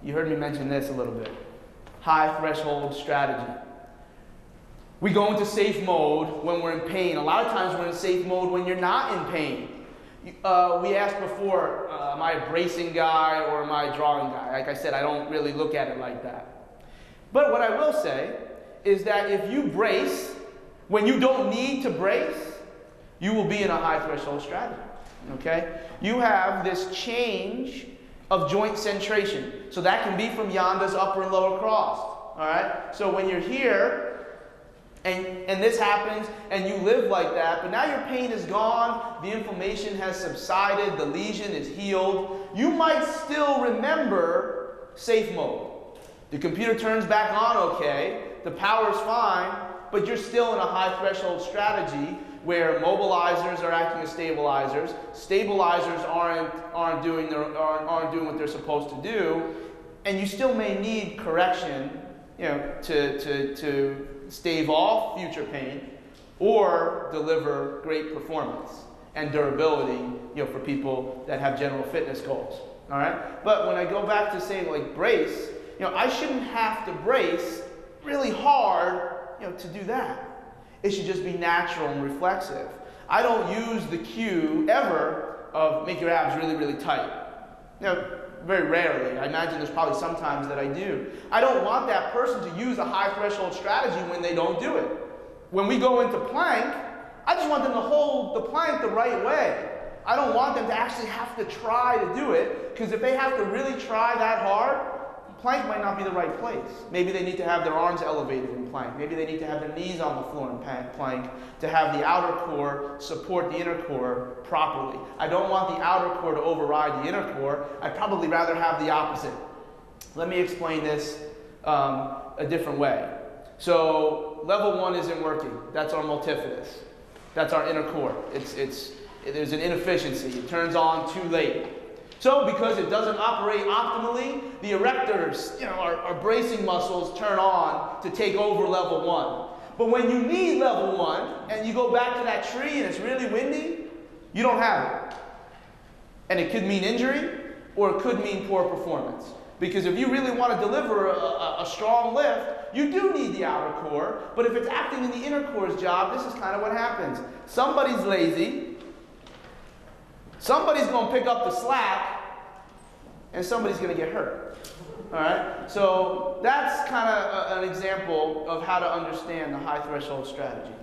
You heard me mention this a little bit. High threshold strategy. We go into safe mode when we're in pain. A lot of times we're in safe mode when you're not in pain. We asked before, am I a bracing guy or am I a drawing guy? Like I said, I don't really look at it like that. But what I will say is that if you brace when you don't need to brace, you will be in a high threshold strategy. Okay? You have this change of joint centration. So that can be from Yanda's upper and lower crossed. All right? So when you're here, and this happens, and you live like that, but now your pain is gone, the inflammation has subsided, the lesion is healed, you might still remember safe mode. The computer turns back on okay, the power's fine, but you're still in a high threshold strategy where mobilizers are acting as stabilizers, stabilizers aren't doing what they're supposed to do, and you still may need correction, to stave off future pain or deliver great performance and durability, for people that have general fitness goals. All right? But when I go back to saying like brace, I shouldn't have to brace really hard, to do that. It should just be natural and reflexive. I don't use the cue ever of make your abs really, really tight. Very rarely. I imagine there's probably some times that I do. I don't want that person to use a high threshold strategy when they don't do it. When we go into plank, I just want them to hold the plank the right way. I don't want them to actually have to try to do it, because if they have to really try that hard, plank might not be the right place. Maybe they need to have their arms elevated in plank. Maybe they need to have their knees on the floor in plank to have the outer core support the inner core properly. I don't want the outer core to override the inner core. I'd probably rather have the opposite. Let me explain this a different way. So level 1 isn't working. That's our multifidus. That's our inner core. There's an inefficiency. It turns on too late. So because it doesn't operate optimally, the erectors, our bracing muscles turn on to take over level 1. But when you need level 1 and you go back to that tree and it's really windy, you don't have it. And it could mean injury or it could mean poor performance. Because if you really want to deliver a strong lift, you do need the outer core. But if it's acting in the inner core's job, this is kind of what happens. Somebody's lazy. Somebody's going to pick up the slack, and somebody's going to get hurt. All right? So that's kind of an example of how to understand the high threshold strategy.